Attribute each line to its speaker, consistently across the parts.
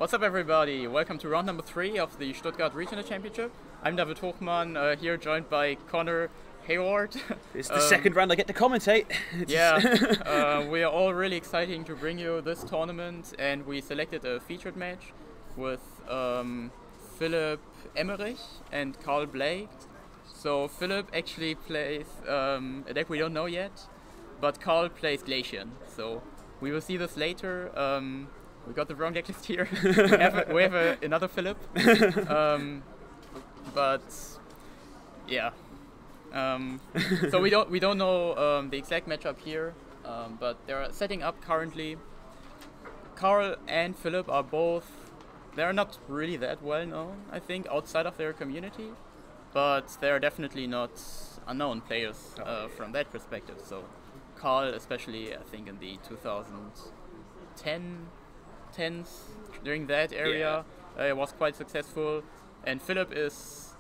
Speaker 1: What's up, everybody? Welcome to round number 3 of the Stuttgart Regional Championship. I'm David Hochmann, here joined by Connor Hayward.
Speaker 2: It's the second round I get to commentate.
Speaker 1: We are all really excited to bring you this tournament, and we selected a featured match with Philipp Emmerich and Karl Blake. So Philipp actually plays a deck we don't know yet, but Karl plays Glaceon. So we will see this later. We got the wrong deck list here. we have another Philipp. But yeah. So we don't know the exact matchup here, but they're setting up currently. Karl and Philipp are both. They're not really that well known, I think, outside of their community, but they're definitely not unknown players from that perspective. So Karl, especially, I think in the 2010s, during that area, was quite successful, and Philipp is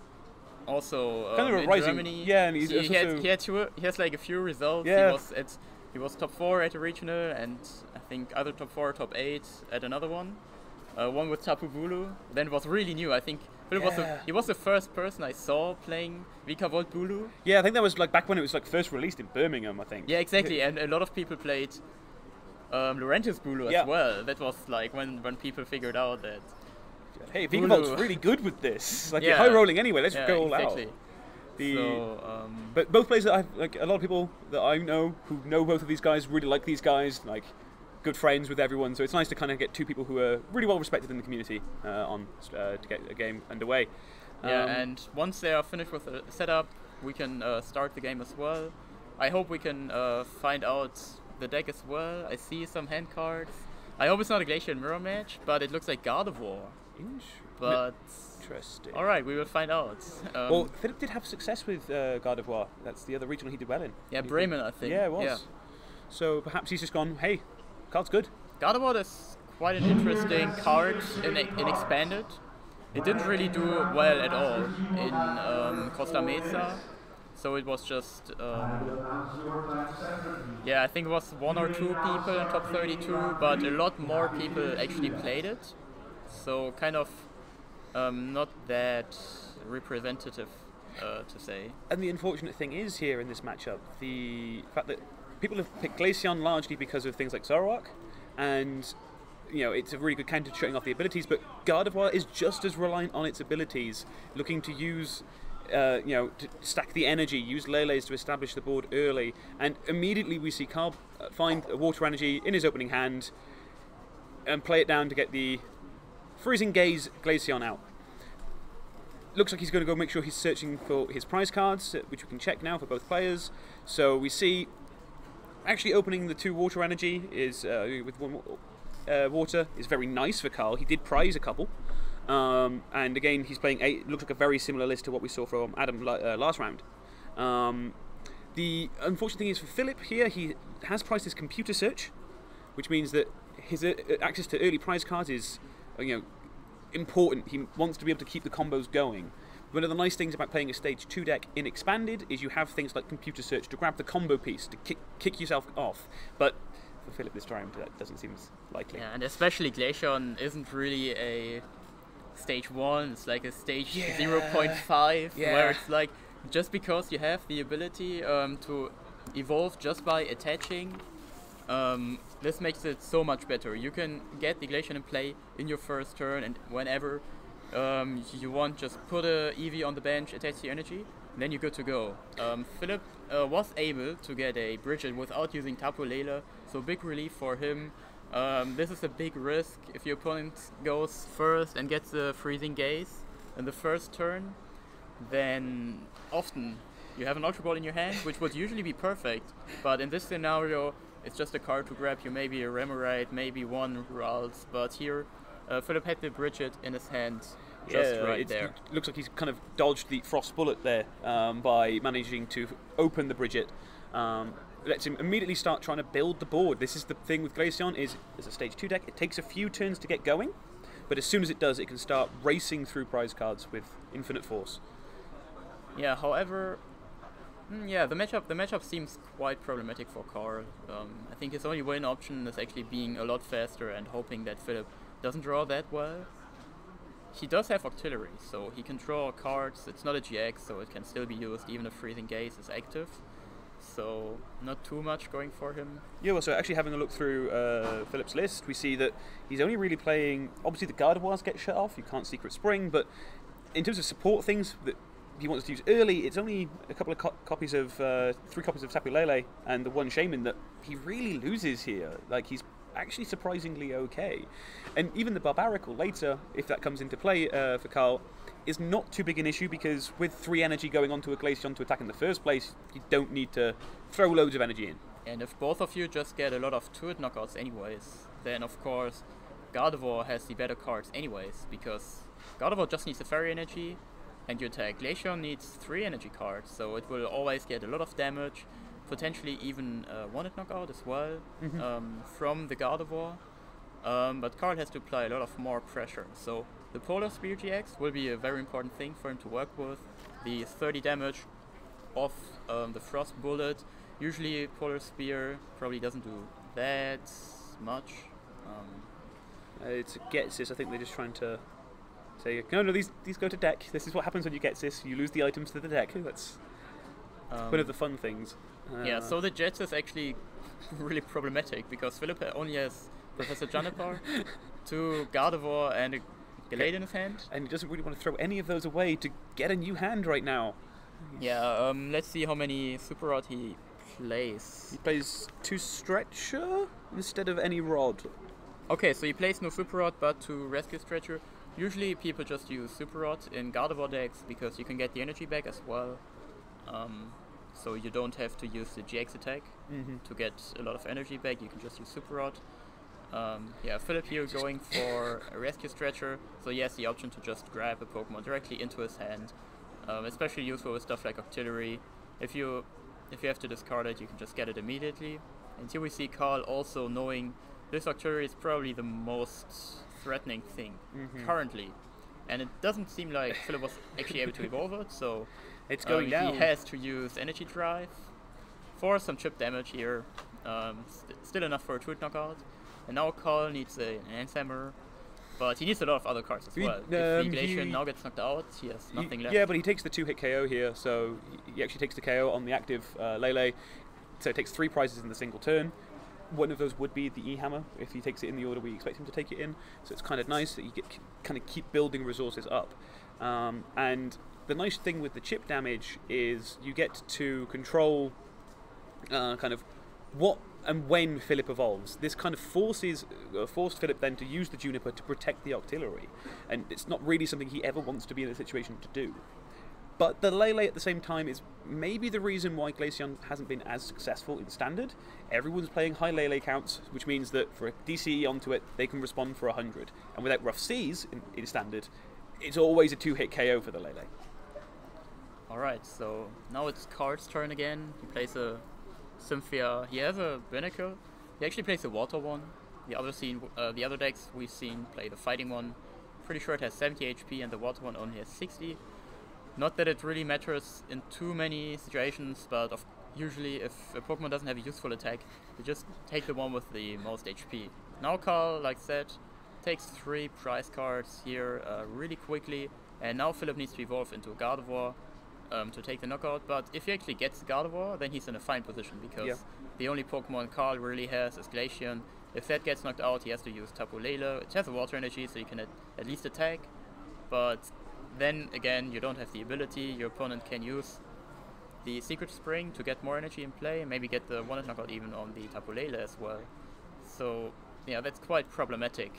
Speaker 1: also
Speaker 2: kind of a
Speaker 1: in
Speaker 2: rising,
Speaker 1: Germany.
Speaker 2: yeah, and
Speaker 1: he has like a few results.
Speaker 2: Yeah.
Speaker 1: He was top 4 at a regional, and I think either top 4 or top 8 at another one. One with Tapu Bulu. Then it was really new. I think Philipp was the first person I saw playing Vika Volt Bulu.
Speaker 2: Yeah, I think that was like back when it was like first released in Birmingham, I think.
Speaker 1: Yeah, exactly. And a lot of people played Laurentis Bulu as well. That was like when people figured out that
Speaker 2: hey, Vika Volt's really good with this. Like you're high rolling anyway. Let's go all out. But both players that a lot of people that I know who know both of these guys really like these guys, like good friends with everyone. So it's nice to kind of get two people who are really well respected in the community to get a game underway.
Speaker 1: And once they are finished with the setup, we can start the game as well. I hope we can find out the deck as well. I see some hand cards. I hope it's not a Glaceon mirror match, but it looks like Gardevoir. But
Speaker 2: interesting.
Speaker 1: All right, we will find out.
Speaker 2: Well, Philipp did have success with Gardevoir. That's the other regional he did well in.
Speaker 1: Yeah, Bremen, I think.
Speaker 2: Yeah, it was.
Speaker 1: Yeah.
Speaker 2: So perhaps he's just gone, hey, card's good.
Speaker 1: Gardevoir is quite an interesting card in Expanded. It didn't really do well at all in Costa Mesa. So it was just, I think it was 1 or 2 people in top 32, but a lot more people actually played it. So kind of not that representative to say.
Speaker 2: And the unfortunate thing is here in this matchup, the fact that people have picked Glaceon largely because of things like Zoroark, and it's a really good counter to shutting off the abilities, but Gardevoir is just as reliant on its abilities, looking to use to stack the energy, use Lele's to establish the board early, and immediately we see Karl find a water energy in his opening hand and play it down to get the Freezing Gaze Glaceon out. Looks like he's going to go make sure he's searching for his prize cards, which we can check now for both players. So we see actually opening the 2 water energy is with 1 water is very nice for Karl. He did prize a couple. And again, he's playing looks like a very similar list to what we saw from Adam last round. The unfortunate thing is for Philipp here, he has priced his computer search, which means that his access to early prize cards is important. He wants to be able to keep the combos going. One of the nice things about playing a stage 2 deck in Expanded is you have things like computer search to grab the combo piece to kick yourself off. But for Philipp this time, that doesn't seem likely.
Speaker 1: Yeah, and especially Glaceon isn't really a stage 1, it's like a stage 0.5, where it's like, just because you have the ability to evolve just by attaching, this makes it so much better. You can get the Glaceon in play in your first turn, and whenever you want, just put a EV on the bench, attach the energy, and then you're good to go. Philipp was able to get a Bridget without using Tapu Lele, so big relief for him. This is a big risk. If your opponent goes first and gets the Freezing Gaze in the first turn, then often you have an Ultra Ball in your hand, which would usually be perfect, but in this scenario it's just a card to grab you, maybe a Remoraid, maybe 1 Ralts, but here Philipp had the Bridget in his hand just right there.
Speaker 2: It looks like he's kind of dodged the Frost Bullet there by managing to open the Bridget. Lets him immediately start trying to build the board. This is the thing with Glaceon, is as a stage 2 deck, it takes a few turns to get going, but as soon as it does, it can start racing through prize cards with infinite force.
Speaker 1: Yeah, however, the matchup seems quite problematic for Karl. I think his only win option is actually being a lot faster and hoping that Philipp doesn't draw that well. He does have Octillery, so he can draw cards. It's not a GX, so it can still be used even if Freezing Gaze is active. So not too much going for him.
Speaker 2: Yeah, well, so actually having a look through Philipp's list, we see that he's only really playing... Obviously the Gardevoirs get shut off, you can't Secret Spring, but in terms of support things that he wants to use early, it's only a couple of copies of... 3 copies of Tapu Lele and the 1 Shaman that he really loses here. Like, he's actually surprisingly okay. And even the Barbaracle later, if that comes into play for Karl, is not too big an issue, because with 3 energy going onto a Glaceon to attack in the first place, you don't need to throw loads of energy in.
Speaker 1: And if both of you just get a lot of 2-hit knockouts anyways, then of course Gardevoir has the better cards anyways, because Gardevoir just needs a fairy energy, and your attack Glaceon needs 3 energy cards, so it will always get a lot of damage, potentially even 1-hit knockout as well from the Gardevoir. But Karl has to apply a lot of more pressure, so the Polar Spear GX will be a very important thing for him to work with. The 30 damage off the Frost Bullet. Usually Polar Spear probably doesn't do that much.
Speaker 2: It's a Getsis. I think they're just trying to say, no, these go to deck. This is what happens when you Getsis. You lose the items to the deck. That's one of the fun things.
Speaker 1: Yeah, so the Jets is actually really problematic, because Philipp only has Professor Janiper, 2 Gardevoir and a Gallade in his hand.
Speaker 2: And he doesn't really want to throw any of those away to get a new hand right now.
Speaker 1: Yeah, let's see how many Super Rod he plays.
Speaker 2: He plays 2 Stretcher instead of any Rod.
Speaker 1: Okay, so he plays no Super Rod but 2 Rescue Stretcher. Usually people just use Super Rod in Gardevoir decks because you can get the energy back as well. So you don't have to use the GX attack to get a lot of energy back, you can just use Super Rod. Yeah, Philipp here going for a Rescue Stretcher, so he has the option to just grab a Pokemon directly into his hand. Especially useful with stuff like Octillery. If you have to discard it, you can just get it immediately. And here we see Karl also knowing this Octillery is probably the most threatening thing currently. And it doesn't seem like Philipp was actually able to evolve it, so
Speaker 2: it's going down.
Speaker 1: He has to use Energy Drive for some chip damage here. Still enough for a 2-hit knockout. And now Karl needs an Enhance Hammer, but he needs a lot of other cards as well. If the Glaceon now gets knocked out, he has nothing left.
Speaker 2: Yeah, but he takes the 2-hit KO here, so he actually takes the KO on the active Lele. So it takes 3 prizes in the single turn. One of those would be the E-Hammer, if he takes it in the order we expect him to take it in. So it's kind of nice that you kind of keep building resources up. And the nice thing with the chip damage is you get to control kind of what and when Philipp evolves. This kind of forced Philipp then to use the Juniper to protect the Octillery, and it's not really something he ever wants to be in a situation to do. But the Lele at the same time is maybe the reason why Glaceon hasn't been as successful in Standard. Everyone's playing high Lele counts, which means that for a DCE onto it, they can respond for 100. And without Rough Seas in Standard, it's always a 2-hit KO for the Lele.
Speaker 1: Alright, so now it's Karl's turn again. He plays a Cynthia. He has a Barbaracle. He actually plays the Water one. The other decks we've seen play the Fighting one. Pretty sure it has 70 HP and the Water one only has 60. Not that it really matters in too many situations, but usually if a Pokemon doesn't have a useful attack, you just take the one with the most HP. Now Karl, like I said, takes 3 prize cards here really quickly, and now Philipp needs to evolve into a Gardevoir to take the knockout, but if he actually gets the Gardevoir, then he's in a fine position, because the only Pokemon Karl really has is Glaceon. If that gets knocked out, he has to use Tapu Lele. It has a Water Energy, so you can at least attack, but then again, you don't have the ability. Your opponent can use the Secret Spring to get more energy in play, and maybe get the 1-hit knockout even on the Tapu Lele as well. So yeah, that's quite problematic.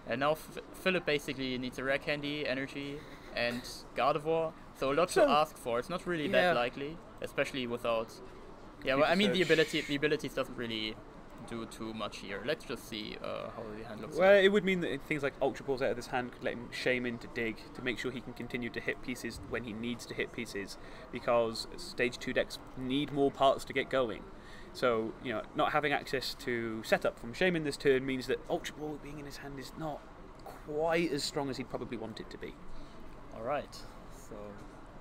Speaker 1: And now Philipp basically needs a Rare Candy, Energy, and Gardevoir. So a lot to ask for. It's not really that likely, especially without. Yeah, well, I mean the abilities doesn't really do too much here. Let's just see how the hand looks.
Speaker 2: Well, it would mean that things like Ultra Balls out of this hand could let him shame in to dig to make sure he can continue to hit pieces when he needs to hit pieces, because Stage 2 decks need more parts to get going. So, you know, not having access to setup from Shaman this turn means that Ultra Ball being in his hand is not quite as strong as he'd probably want it to be.
Speaker 1: Alright, so.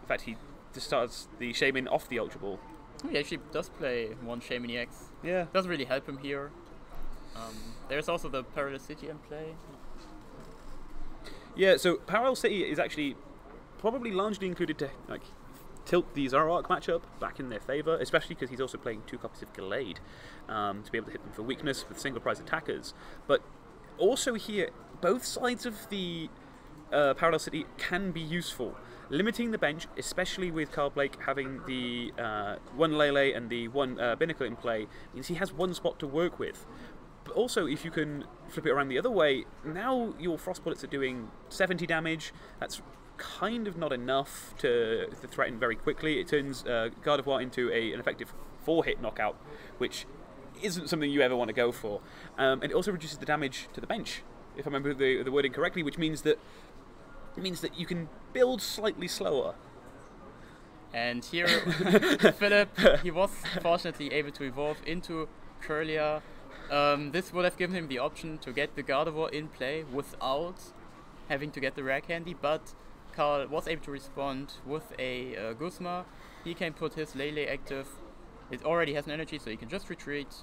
Speaker 2: In fact, he just starts the Shaman off the Ultra Ball.
Speaker 1: He actually does play 1 Shaman EX.
Speaker 2: Yeah.
Speaker 1: Doesn't really help him here. There's also the Perilous City in play.
Speaker 2: Yeah, so Parallel City is actually probably largely included to like tilt the Zoroark matchup back in their favour, especially because he's also playing 2 copies of Gallade to be able to hit them for weakness with single prize attackers. But also here, both sides of the Parallel City can be useful. Limiting the bench, especially with Karl Blake having the 1 Lele and the 1 Binnacle in play, means he has 1 spot to work with. But also, if you can flip it around the other way, now your Frost Bullets are doing 70 damage. That's kind of not enough to threaten very quickly. It turns Gardevoir into an effective 4-hit knockout, which isn't something you ever want to go for. And it also reduces the damage to the bench, if I remember the wording correctly, which means that you can build slightly slower.
Speaker 1: And here, Philipp, he was fortunately able to evolve into Kirlia. This would have given him the option to get the Gardevoir in play without having to get the rare candy, but Karl was able to respond with a Guzma. He can put his Lele active. It already has an energy, so he can just retreat,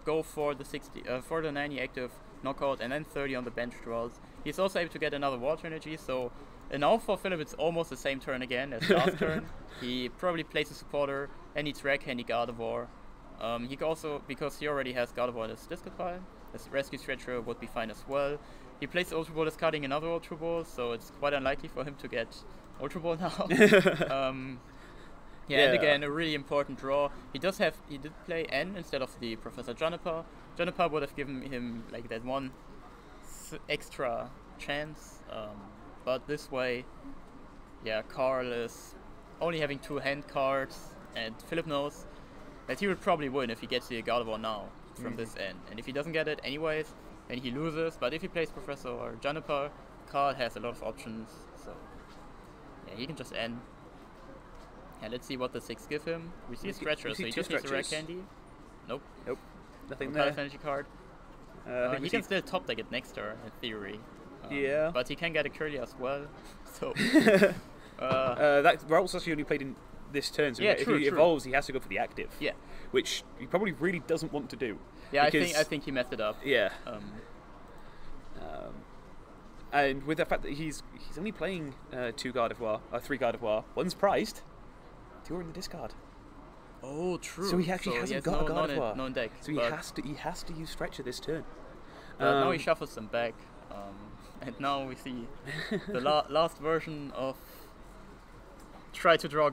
Speaker 1: go for the 90 active knockout, and then 30 on the bench draws. He's also able to get another water energy, so now for Philipp it's almost the same turn again as last turn. He probably plays a supporter and needs rare candy Gardevoir. He can also, because he already has Gardevoir in his discard pile, his Rescue Stretcher would be fine as well. He plays Ultra Ball discarding another Ultra Ball, so it's quite unlikely for him to get Ultra Ball now. Yeah, and again, a really important draw. He did play N instead of the Professor Juniper. Juniper would have given him like that 1 extra chance, but this way, yeah, Karl is only having 2 hand cards, and Philipp knows that he would probably win if he gets the Gardevoir now from this N. And if he doesn't get it anyways, then he loses. But if he plays Professor or Juniper, Karl has a lot of options, so yeah, he can just N. Yeah, let's see what the 6 give him. We see a Stretcher, so he just needs a rare candy. Nope.
Speaker 2: Nothing there.
Speaker 1: Energy card. He can still top deck it next turn, in theory.
Speaker 2: Yeah.
Speaker 1: But he can get a Curly as well. So.
Speaker 2: That Ralph's actually only played in this turn, so if he evolves, he has to go for the active.
Speaker 1: Yeah.
Speaker 2: Which he probably really doesn't want to do.
Speaker 1: Yeah, I think he messed it up.
Speaker 2: Yeah. And with the fact that he's only playing 2 Gardevoir, 3 Gardevoir, 1's prized, 2 are in the discard.
Speaker 1: Oh, true.
Speaker 2: So he actually hasn't got a Gardevoir.
Speaker 1: No deck.
Speaker 2: So he has to use Stretcher this turn.
Speaker 1: Now he shuffles them back, and now we see the last version of try to draw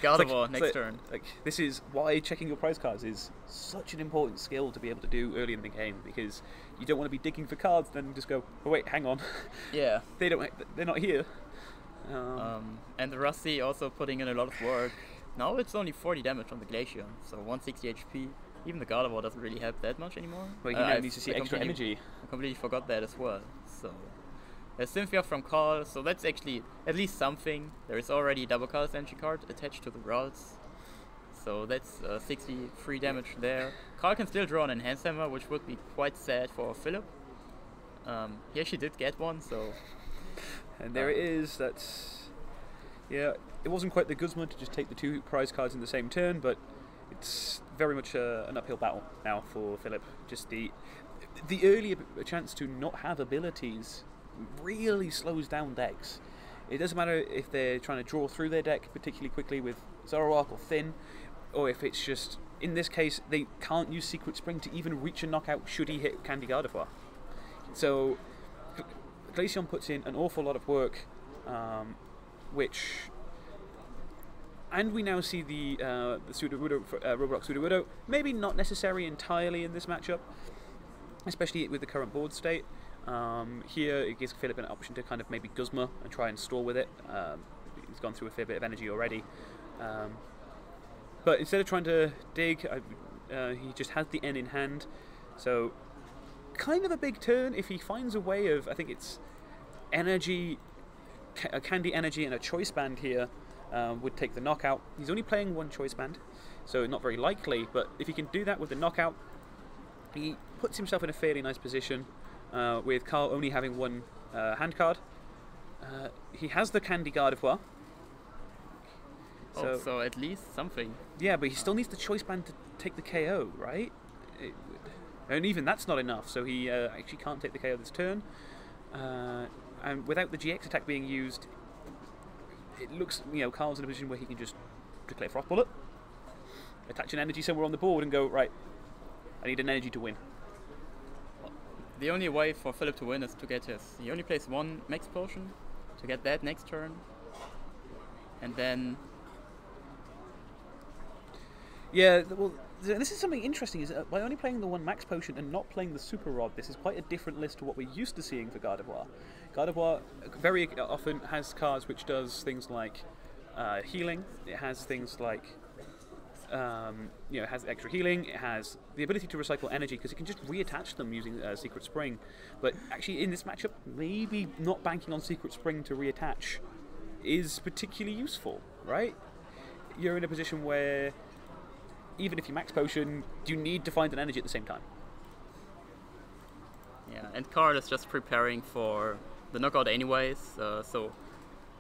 Speaker 1: Gardevoir next turn.
Speaker 2: Like, this is why checking your prize cards is such an important skill to be able to do early in the game, because you don't want to be digging for cards, then just go, oh wait, hang on.
Speaker 1: Yeah.
Speaker 2: They're not here.
Speaker 1: And the Rusty also putting in a lot of work. Now it's only 40 damage on the Glaceon, so 160 HP. Even the Gardevoir doesn't really help that much anymore.
Speaker 2: Well, he now needs to see extra energy.
Speaker 1: I completely forgot that as well. So, a Cynthia from Karl, so that's actually at least something. There is already a double colors energy card attached to the Ralts. So that's 63 damage there. Karl can still draw an Enhanced Hammer, which would be quite sad for Philipp. He actually did get one, so...
Speaker 2: And there it is, yeah, it wasn't quite the Guzma to just take the 2 prize cards in the same turn, but it's very much an uphill battle now for Philipp. Just the earlier chance to not have abilities really slows down decks. It doesn't matter if they're trying to draw through their deck particularly quickly with Zoroark or Thin, or if it's just, in this case, they can't use Secret Spring to even reach a knockout should he hit Candy Gardevoir. So Glaceon puts in an awful lot of work, and we now see the Sudowoodo, Roborock Sudowoodo, maybe not necessary entirely in this matchup, especially with the current board state. Here it gives Philipp an option to kind of maybe Guzma and try and stall with it. He's gone through a fair bit of energy already. But instead of trying to dig, he just has the N in hand. So kind of a big turn if he finds a way of, I think it's energy, a Candy Energy and a Choice Band here would take the knockout. He's only playing 1 Choice Band, so not very likely, but if he can do that with the knockout, he puts himself in a fairly nice position with Karl only having 1 hand card. He has the Candy Gardevoir.
Speaker 1: So at least something.
Speaker 2: Yeah, but he still needs the Choice Band to take the KO, right? And even that's not enough, so he actually can't take the KO this turn. And without the GX attack being used, it looks, Karl's in a position where he can just declare Frost Bullet, attach an energy somewhere on the board and go, right, I need an energy to win.
Speaker 1: The only way for Philipp to win is to get he only plays one Max Potion to get that next turn. And then...
Speaker 2: Yeah, well, this is something interesting, is that by only playing the one Max Potion and not playing the Super Rod, this is quite a different list to what we're used to seeing for Gardevoir. Gardevoir very often has cards which does things like healing, it has things like, it has extra healing, it has the ability to recycle energy because it can just reattach them using Secret Spring. But actually in this matchup, maybe not banking on Secret Spring to reattach is particularly useful, right? You're in a position where even if you Max Potion, you need to find an energy at the same time.
Speaker 1: Yeah, and Karl is just preparing for the knockout anyways, so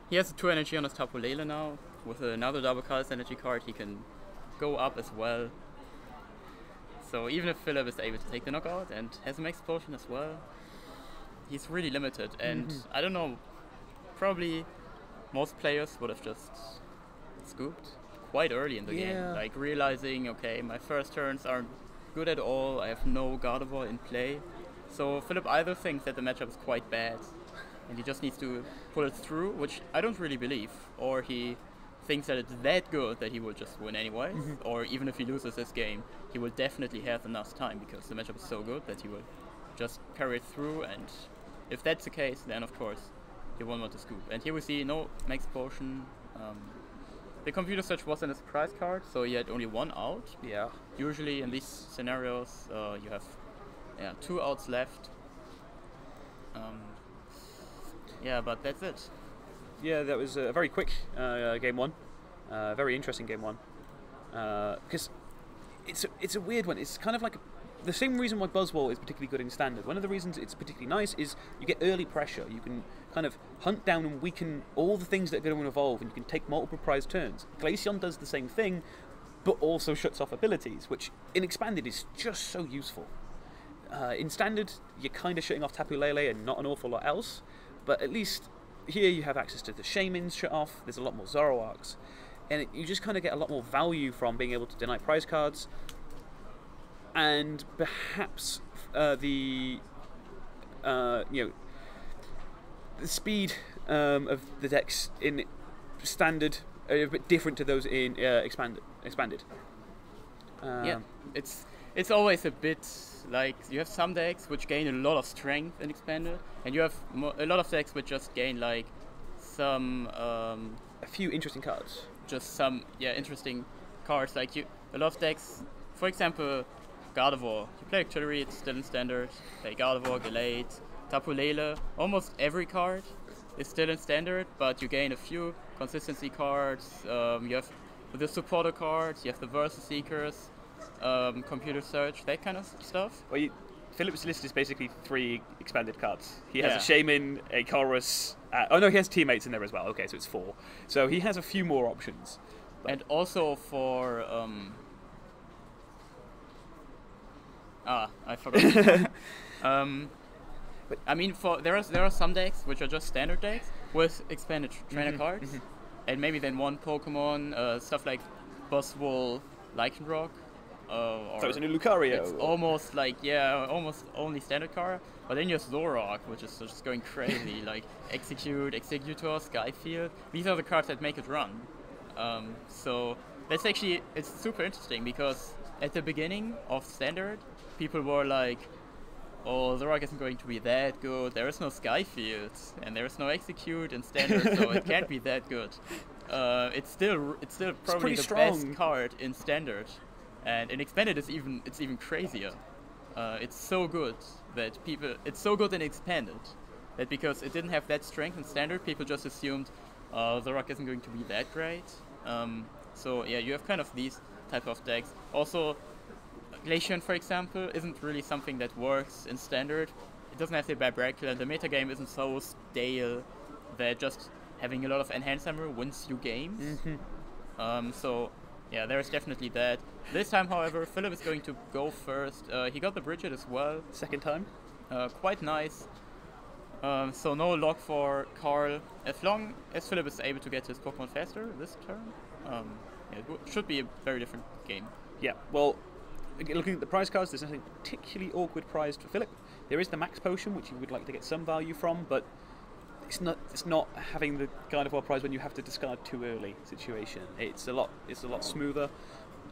Speaker 1: he has a 2 energy on his Tapu Lele now. With another double Karl's energy card, he can go up as well. So even if Philipp is able to take the knockout and has a Max Potion as well, he's really limited. And I don't know, probably most players would have just scooped quite early in the game, like realizing, okay, my first turns aren't good at all, I have no Gardevoir in play. So Philipp either thinks that the matchup is quite bad and he just needs to pull it through, which I don't really believe, or he thinks that it's that good that he will just win anyways, or even if he loses this game, he will definitely have enough time because the matchup is so good that he will just carry it through, and if that's the case, then of course he won't want to scoop. And here we see no Max Potion. The computer search wasn't a surprise card, so he had only one out.
Speaker 2: Yeah.
Speaker 1: Usually in these scenarios, you have 2 outs left. But that's it.
Speaker 2: Yeah, that was a very quick game one. Very interesting game one. Because it's a weird one. It's kind of like the same reason why Buzzwole is particularly good in Standard. One of the reasons it's particularly nice is you get early pressure. You can kind of hunt down and weaken all the things that are going to evolve, and you can take multiple prize turns. Glaceon does the same thing, but also shuts off abilities, which in Expanded is just so useful. In Standard, you're kind of shutting off Tapu Lele and not an awful lot else, but at least here you have access to the Shamans shut off, there's a lot more Zoroarks, and you just kind of get a lot more value from being able to deny prize cards, and perhaps the speed of the decks in Standard are a bit different to those in Expanded.
Speaker 1: It's always a bit like you have some decks which gain a lot of strength in Expanded, and you have a lot of decks which just gain like some
Speaker 2: a few interesting cards.
Speaker 1: Just some interesting cards. Like a lot of decks, for example, Gardevoir. You play Artillery, it's still in Standard. Play Gardevoir, Galate, Tapu Lele. Almost every card is still in Standard, but you gain a few consistency cards. You have the supporter cards. You have the Versus Seekers. Computer search, that kind of stuff.
Speaker 2: Well, Philipp's list is basically 3 expanded cards. He has a Shaman, a Chorus. He has teammates in there as well. Okay, so it's 4. So he has a few more options.
Speaker 1: And also for I forgot. But I mean, there are some decks which are just standard decks with expanded trainer cards, and maybe then one Pokemon, stuff like Buzzwole, Lycanroc.
Speaker 2: So it's a new Lucario.
Speaker 1: It's almost like, almost only standard card. But then you have Zoroark, which is just going crazy. Like Execute, Executor, Skyfield. These are the cards that make it run. So that's actually, it's super interesting because at the beginning of Standard, people were like, oh, Zoroark isn't going to be that good. There is no Skyfield and there is no Execute in Standard, so it can't be that good. It's still probably the best card in Standard. And in Expanded, it's even crazier. It's so good that it's so good in Expanded that because it didn't have that strength in Standard, people just assumed Zoroark isn't going to be that great. So yeah, you have kind of these type of decks. Also, Glaceon, for example, isn't really something that works in Standard. It doesn't have the Barbaracle, and the metagame isn't so stale that just having a lot of Enhanced Hammer wins you games. So yeah, there's definitely that. This time, however, Philipp is going to go first. He got the Bridget as well.
Speaker 2: Second time.
Speaker 1: Quite nice. So no lock for Karl. As long as Philipp is able to get his Pokemon faster this turn, yeah, it should be a very different game.
Speaker 2: Yeah, well, looking at the prize cards, there's nothing particularly awkward prized for Philipp. There is the Max Potion, which you would like to get some value from, but it's not having the Gardevoir prize when you have to discard too early situation. It's a lot smoother.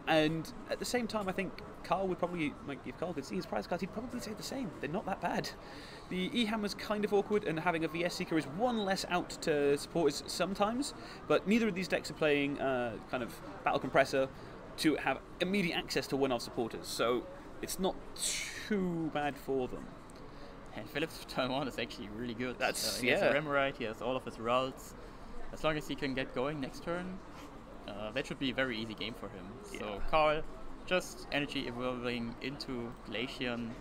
Speaker 2: And at the same time, I think Karl would probably, like, if Karl could see his prize cards, he'd probably say the same. They're not that bad. The E-Hammer's kind of awkward, and having a VS Seeker is one less out to support us sometimes, but neither of these decks are playing kind of Battle Compressor to have immediate access to one-off supporters, so it's not too bad for them.
Speaker 1: And Philipp's turn 1 is actually really good.
Speaker 2: He
Speaker 1: has a Remoraid, he has all of his routes. As long as he can get going next turn, that should be a very easy game for him.
Speaker 2: Yeah.
Speaker 1: So Karl, just energy evolving into Glaceon.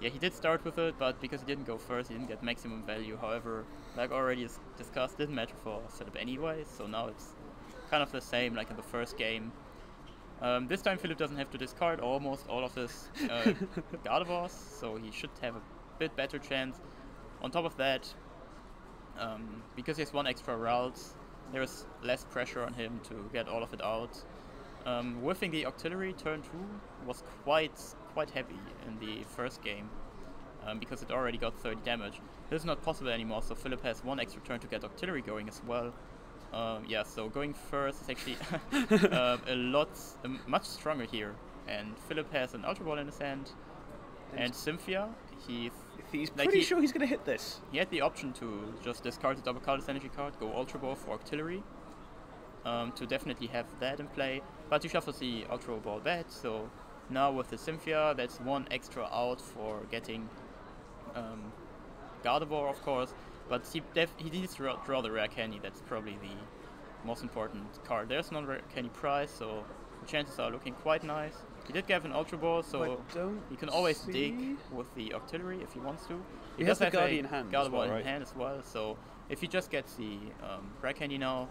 Speaker 1: Yeah, he did start with it, but because he didn't go first, he didn't get maximum value. However, like already discussed, didn't matter for Philipp anyway, so now it's kind of the same like in the first game. This time Philipp doesn't have to discard almost all of his Gardevoirs, so he should have a bit better chance. On top of that, because he has one extra route, there is less pressure on him to get all of it out. Whiffing the Octillery turn 2 was quite heavy in the first game, because it already got 30 damage. This is not possible anymore, so Philipp has one extra turn to get Octillery going as well. Yeah, so going first is actually much stronger here. And Philipp has an Ultra Ball in his hand, and Cynthia,
Speaker 2: he's pretty sure he's going to hit this.
Speaker 1: He had the option to just discard the double colorless energy card, go Ultra Ball for Octillery, to definitely have that in play, but he shuffles the Ultra Ball back, so now with the Cynthia, that's one extra out for getting Gardevoir, of course, but he needs to draw the rare candy. That's probably the most important card. There's no rare candy prize, so the chances are looking quite nice. He did get an Ultra Ball, so he can always dig with the Octillery if he wants to.
Speaker 2: He does have a Gardevoir
Speaker 1: in hand as well, so if he just gets the rare candy now,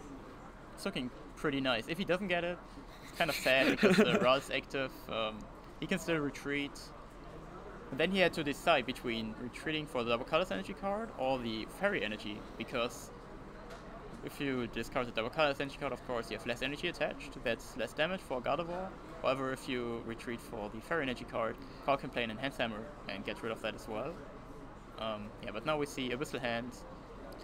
Speaker 1: it's looking pretty nice. If he doesn't get it, it's kind of sad because the route is active. He can still retreat. And then he had to decide between retreating for the double colorless energy card or the fairy energy, because if you discard the double colorless energy card, of course you have less energy attached, that's less damage for Gardevoir. However, if you retreat for the fairy energy card, Karl can play an Enhanced Hammer and get rid of that as well. Yeah, but now we see Abyssal Hand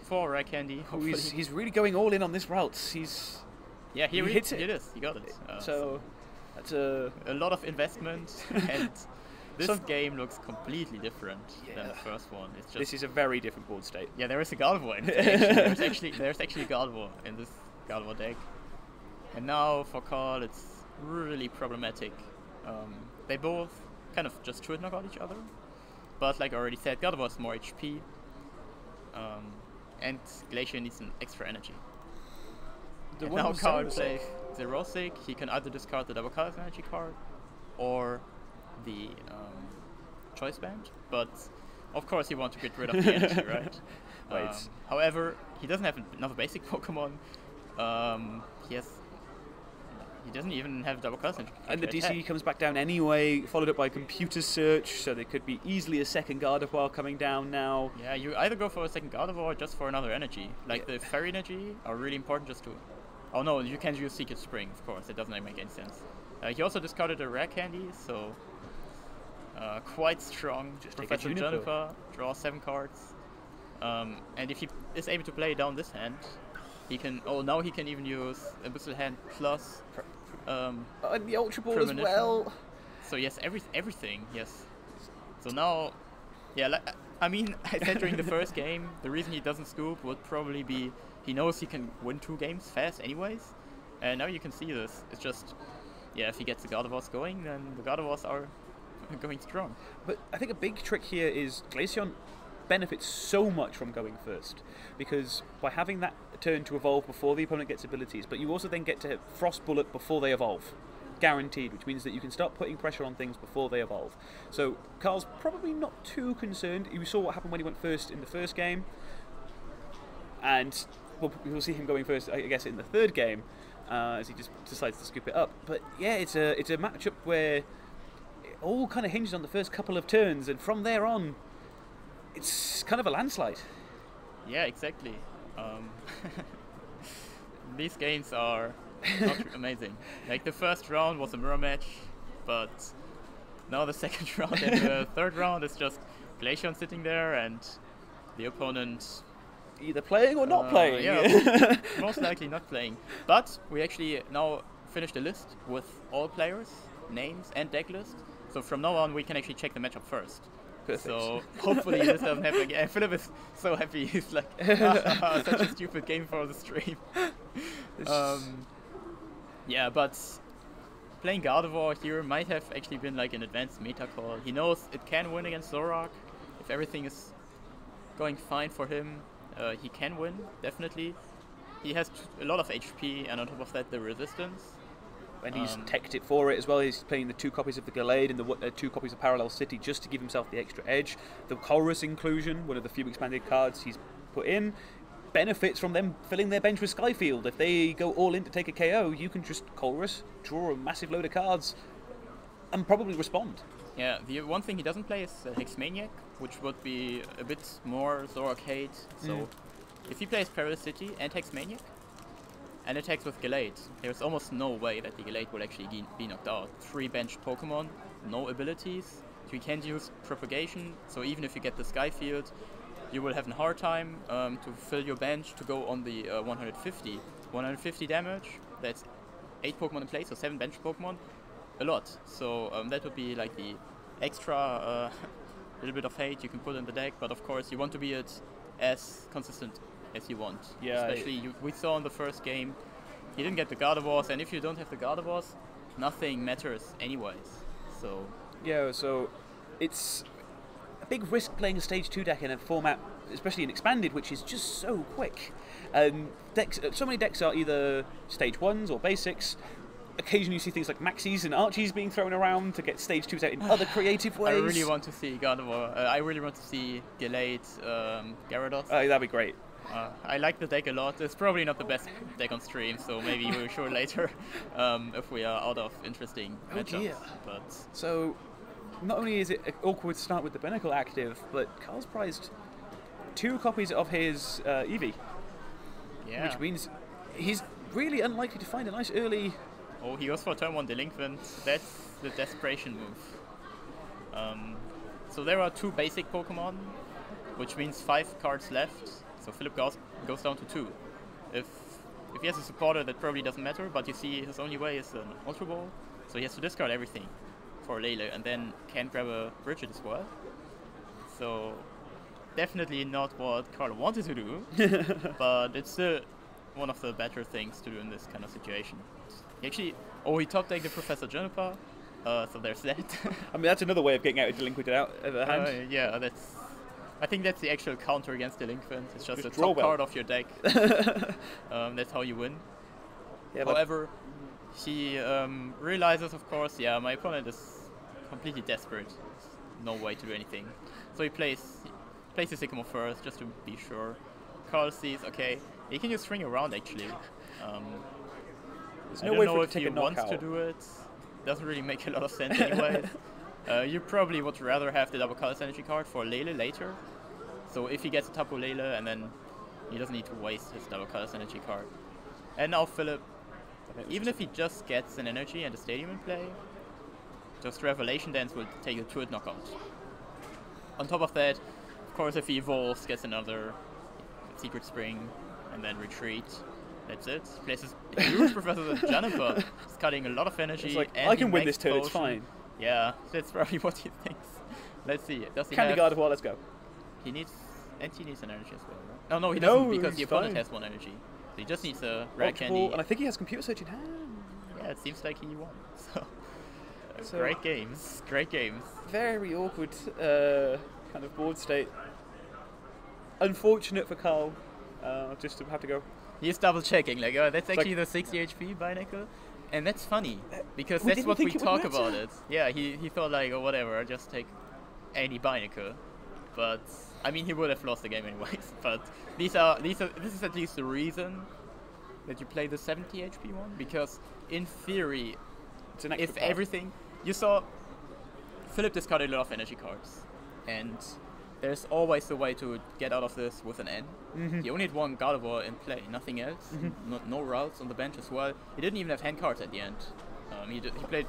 Speaker 1: for rare candy.
Speaker 2: He's really going all in on this route. He hits it.
Speaker 1: He got it.
Speaker 2: So that's a
Speaker 1: lot of investment, and this game looks completely different than the first one. It's just,
Speaker 2: this is a very different board state.
Speaker 1: Yeah, there is a Gardevoir in it. There's actually a Gardevoir in this Gardevoir deck. And now for Karl, it's really problematic. They both kind of just should knock out each other. But like I already said, Gardevoir has more HP. And Glaceon needs an extra energy. And now Karl plays Xerosic. He can either discard the double colorless energy card or the choice band, but of course he wants to get rid of the energy, right? However, he doesn't have another basic Pokemon. He doesn't even have double colorless energy.
Speaker 2: And the DCE comes back down anyway, followed up by computer search, so there could be easily a second Gardevoir coming down now.
Speaker 1: Yeah, you either go for a second Gardevoir or just for another energy. Like the fairy energy are really important just to... Oh no, you can't use Secret Spring, of course, it doesn't make any sense. He also discarded a rare candy, so quite strong.
Speaker 2: Just
Speaker 1: Professor Juniper, draw 7 cards. And if he is able to play down this hand, he can... Oh, now he can even use Abyssal Hand plus...
Speaker 2: and the Ultra Ball as well.
Speaker 1: So yes, everything, yes. So now... Yeah, I mean, I said during the first game, the reason he doesn't scoop would probably be he knows he can win 2 games fast anyways. And now you can see this. It's just... Yeah, if he gets the Gardevoirs going, then the Gardevoirs are going strong.
Speaker 2: But I think a big trick here is Glaceon benefits so much from going first, because by having that turn to evolve before the opponent gets abilities, but you also then get to Frost Bullet before they evolve. Guaranteed, which means that you can start putting pressure on things before they evolve. So Karl's probably not too concerned. You saw what happened when he went first in the first game, and we'll see him going first, I guess, in the third game, as he just decides to scoop it up. But yeah, it's a matchup where it all kind of hinges on the first couple of turns, and from there on, it's kind of a landslide.
Speaker 1: Yeah, exactly. These games are not amazing. Like the first round was a mirror match, but now the second round and the third round is just Glaceon sitting there and the opponent
Speaker 2: either playing or not playing.
Speaker 1: Yeah, most likely not playing. But we actually now finished the list with all players, names and deck list. So from now on we can actually check the matchup first.
Speaker 2: Perfect.
Speaker 1: So hopefully this doesn't happen again. Philipp is so happy. He's like, such a stupid game for the stream. Yeah, but playing Gardevoir here might have actually been like an advanced meta call. He knows it can win against Zoroark. If everything is going fine for him, he can win, definitely. He has a lot of HP, and on top of that, the resistance.
Speaker 2: And he's teched it for it as well. He's playing the 2 copies of the Gallade and the 2 copies of Parallel City just to give himself the extra edge. The Colrus inclusion, one of the few expanded cards he's put in, benefits from them filling their bench with Skyfield. If they go all in to take a KO, you can just Colrus, draw a massive load of cards, and probably respond.
Speaker 1: Yeah, the one thing he doesn't play is Hexmaniac, which would be a bit more Zoroark hate. So if he plays Parallel City and Hexmaniac, and attacks with Gallade, there's almost no way that the Gallade will actually be knocked out. 3 benched Pokemon, no abilities. You can't use Propagation, so even if you get the Skyfield, you will have a hard time to fill your bench to go on the 150. 150 damage, that's 8 Pokemon in play, so 7 benched Pokemon, a lot. So that would be like the extra little bit of hate you can put in the deck, but of course you want to be as consistent as you want.
Speaker 2: Yeah,
Speaker 1: especially we saw in the first game, he didn't get the Gardevoirs, and if you don't have the Gardevoirs, nothing matters anyways. So
Speaker 2: yeah, so it's a big risk playing a stage 2 deck in a format, especially in expanded, which is just so quick. So many decks are either stage 1s or basics. Occasionally you see things like Maxis and Archies being thrown around to get stage 2s out in other creative ways.
Speaker 1: I really want to see Gardevoir. I really want to see Gallade, Gyarados.
Speaker 2: That'd be great.
Speaker 1: I like the deck a lot. It's probably not the best deck on stream, so maybe we'll show it later if we are out of interesting matchups.
Speaker 2: Dear.
Speaker 1: But
Speaker 2: so, not only is it awkward to start with the Binacle active, but Karl's prized 2 copies of his Eevee.
Speaker 1: Yeah.
Speaker 2: Which means he's really unlikely to find a nice early...
Speaker 1: Oh, he goes for turn 1 Delinquent. That's the desperation move. So there are 2 basic Pokemon, which means 5 cards left. So Philipp goes down to 2. If he has a supporter, that probably doesn't matter, but you see his only way is an Ultra Ball, so he has to discard everything for Lele, and then can grab a Bridget as well. So definitely not what Karl wanted to do, but it's still one of the better things to do in this kind of situation. He actually, he top decked the Professor Juniper, so there's that. I mean,
Speaker 2: that's another way of getting out a Delinquent out of the hand.
Speaker 1: Yeah, I think that's the actual counter against Delinquent. It's just the top card of your deck. That's how you win. Yeah, however, he realizes, of course, my opponent is completely desperate. There's no way to do anything. So he plays the Sycamore first, just to be sure. Karl sees, okay, he can just swing around, actually.
Speaker 2: There's
Speaker 1: I
Speaker 2: no
Speaker 1: don't
Speaker 2: way
Speaker 1: know
Speaker 2: for
Speaker 1: if he wants to do it. Doesn't really make a lot of sense anyways. You probably would rather have the double colors energy card for Lele later. So if he gets a Tapu Lele, and then he doesn't need to waste his double colors energy card. And now Philipp, even if he just gets an energy and a stadium in play, just Revelation Dance will take a 2-hit knockout. On top of that, of course, if he evolves, gets another Secret Spring, and then retreat. That's it. Places huge Professor Juniper. He's cutting a lot of energy.
Speaker 2: It's like,
Speaker 1: and
Speaker 2: I can win this turn, it's fine.
Speaker 1: Yeah, that's probably what he thinks. Let's see. Does he
Speaker 2: Candy Gardevoir, let's go.
Speaker 1: He needs an energy as well. No, he doesn't, because the opponent has 1 energy. So he just needs a rare candy.
Speaker 2: And I think he has Computer Search in hand.
Speaker 1: Yeah, it seems like he won. So great games. Great games.
Speaker 2: Very awkward kind of board state. Unfortunate for Karl. Just to have to go.
Speaker 1: He's double checking, like, that's actually the 60 HP Binacle. And that's funny, because that's what we talk about it. Yeah, he thought like, whatever, I'll just take any Binacle. But, I mean, he would have lost the game anyways. But this is at least the reason that you play the 70 HP one, because in theory, if everything... You saw Philipp discarded a lot of energy cards. And there's always a way to get out of this with an N. He only had one Gardevoir in play, nothing else. No routes on the bench as well. He didn't even have hand cards at the end. He played.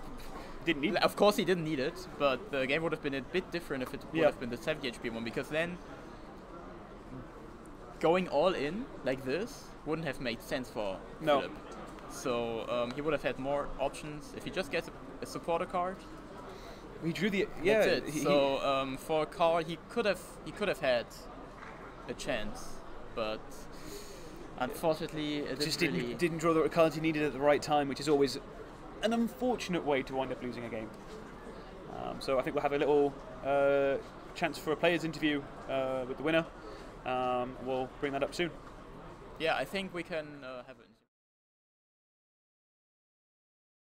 Speaker 2: Didn't need it.
Speaker 1: Of course, he didn't need it, but the game would have been a bit different if it would have been the 70 HP one, because then going all in like this wouldn't have made sense for Philipp. So he would have had more options if he just gets a supporter card.
Speaker 2: He drew the
Speaker 1: That's it. So for Karl, he could have had a chance, but unfortunately, it
Speaker 2: didn't draw the cards he needed at the right time, which is always an unfortunate way to wind up losing a game. So I think we'll have a little chance for a players' interview with the winner. We'll bring that up soon.
Speaker 1: Yeah, I think we can have it.